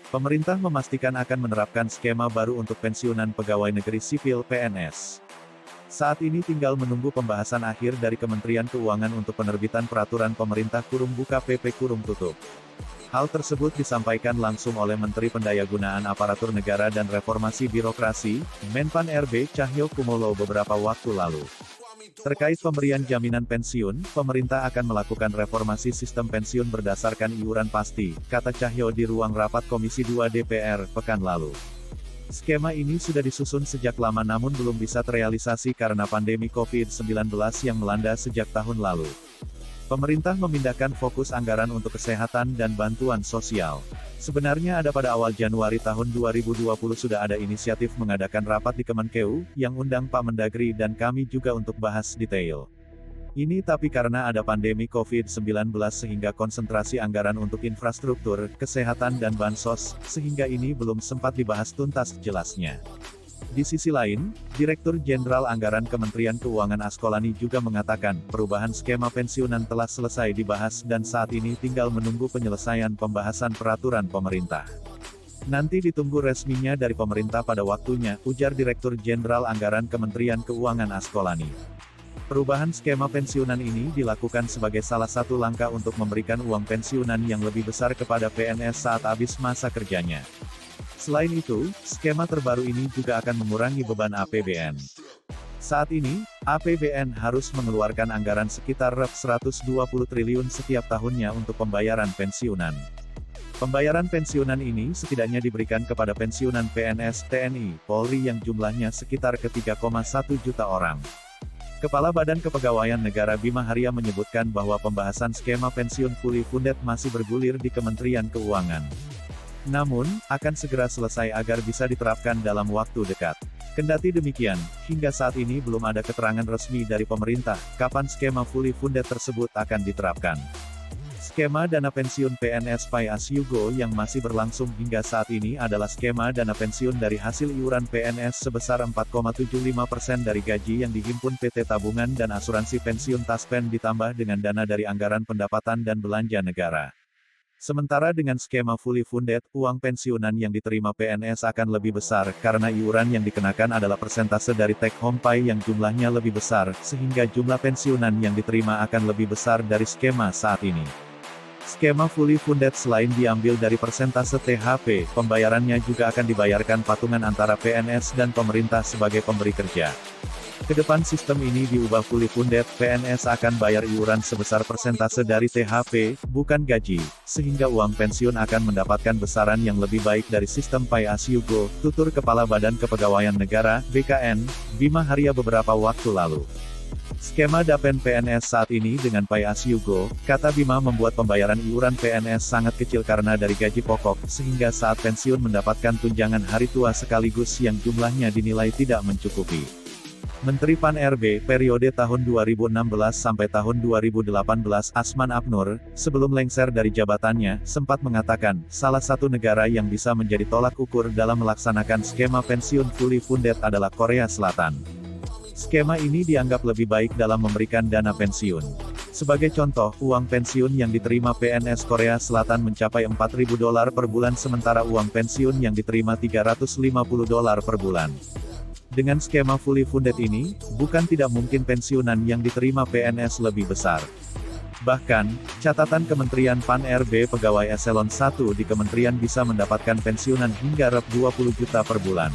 Pemerintah memastikan akan menerapkan skema baru untuk pensiunan pegawai negeri sipil (PNS). Saat ini tinggal menunggu pembahasan akhir dari Kementerian Keuangan untuk penerbitan peraturan pemerintah (PP) tutup. Hal tersebut disampaikan langsung oleh Menteri Pendayagunaan Aparatur Negara dan Reformasi Birokrasi, Menpan RB Cahyo Kumolo beberapa waktu lalu. Terkait pemberian jaminan pensiun, pemerintah akan melakukan reformasi sistem pensiun berdasarkan iuran pasti, kata Cahyo di ruang rapat Komisi 2 DPR, pekan lalu. Skema ini sudah disusun sejak lama namun belum bisa terrealisasi karena pandemi COVID-19 yang melanda sejak tahun lalu. Pemerintah memindahkan fokus anggaran untuk kesehatan dan bantuan sosial. Sebenarnya ada pada awal Januari tahun 2020 sudah ada inisiatif mengadakan rapat di Kemenkeu, yang undang Pak Mendagri dan kami juga untuk bahas detail. Ini tapi karena ada pandemi COVID-19 sehingga konsentrasi anggaran untuk infrastruktur, kesehatan dan bansos, sehingga ini belum sempat dibahas tuntas jelasnya. Di sisi lain, Direktur Jenderal Anggaran Kementerian Keuangan Askolani juga mengatakan, perubahan skema pensiunan telah selesai dibahas dan saat ini tinggal menunggu penyelesaian pembahasan peraturan pemerintah. Nanti ditunggu resminya dari pemerintah pada waktunya, ujar Direktur Jenderal Anggaran Kementerian Keuangan Askolani. Perubahan skema pensiunan ini dilakukan sebagai salah satu langkah untuk memberikan uang pensiunan yang lebih besar kepada PNS saat habis masa kerjanya. Selain itu, skema terbaru ini juga akan mengurangi beban APBN. Saat ini, APBN harus mengeluarkan anggaran sekitar Rp120 triliun setiap tahunnya untuk pembayaran pensiunan. Pembayaran pensiunan ini setidaknya diberikan kepada pensiunan PNS, TNI, Polri yang jumlahnya sekitar ke-3,1 juta orang. Kepala Badan Kepegawaian Negara Bima Arya menyebutkan bahwa pembahasan skema pensiun fully funded masih bergulir di Kementerian Keuangan. Namun, akan segera selesai agar bisa diterapkan dalam waktu dekat. Kendati demikian, hingga saat ini belum ada keterangan resmi dari pemerintah, kapan skema fully funded tersebut akan diterapkan. Skema dana pensiun PNS Pay As You Go yang masih berlangsung hingga saat ini adalah skema dana pensiun dari hasil iuran PNS sebesar 4,75% dari gaji yang dihimpun PT Tabungan dan Asuransi Pensiun Taspen ditambah dengan dana dari anggaran pendapatan dan belanja negara. Sementara dengan skema fully funded, uang pensiunan yang diterima PNS akan lebih besar, karena iuran yang dikenakan adalah persentase dari take home pay yang jumlahnya lebih besar, sehingga jumlah pensiunan yang diterima akan lebih besar dari skema saat ini. Skema fully funded selain diambil dari persentase THP, pembayarannya juga akan dibayarkan patungan antara PNS dan pemerintah sebagai pemberi kerja. Kedepan sistem ini diubah fully funded, PNS akan bayar iuran sebesar persentase dari THP, bukan gaji, sehingga uang pensiun akan mendapatkan besaran yang lebih baik dari sistem Pay As You Go, tutur Kepala Badan Kepegawaian Negara, BKN, Bima Arya beberapa waktu lalu. Skema dapen PNS saat ini dengan Pay As You Go, kata Bima membuat pembayaran iuran PNS sangat kecil karena dari gaji pokok, sehingga saat pensiun mendapatkan tunjangan hari tua sekaligus yang jumlahnya dinilai tidak mencukupi. Menteri Pan RB, periode tahun 2016 sampai tahun 2018, Asman Abnur, sebelum lengser dari jabatannya, sempat mengatakan, salah satu negara yang bisa menjadi tolak ukur dalam melaksanakan skema pensiun fully funded adalah Korea Selatan. Skema ini dianggap lebih baik dalam memberikan dana pensiun. Sebagai contoh, uang pensiun yang diterima PNS Korea Selatan mencapai $4.000 per bulan sementara uang pensiun yang diterima $350 per bulan. Dengan skema fully funded ini, bukan tidak mungkin pensiunan yang diterima PNS lebih besar. Bahkan, catatan Kementerian Pan RB pegawai eselon 1 di kementerian bisa mendapatkan pensiunan hingga Rp20 juta per bulan.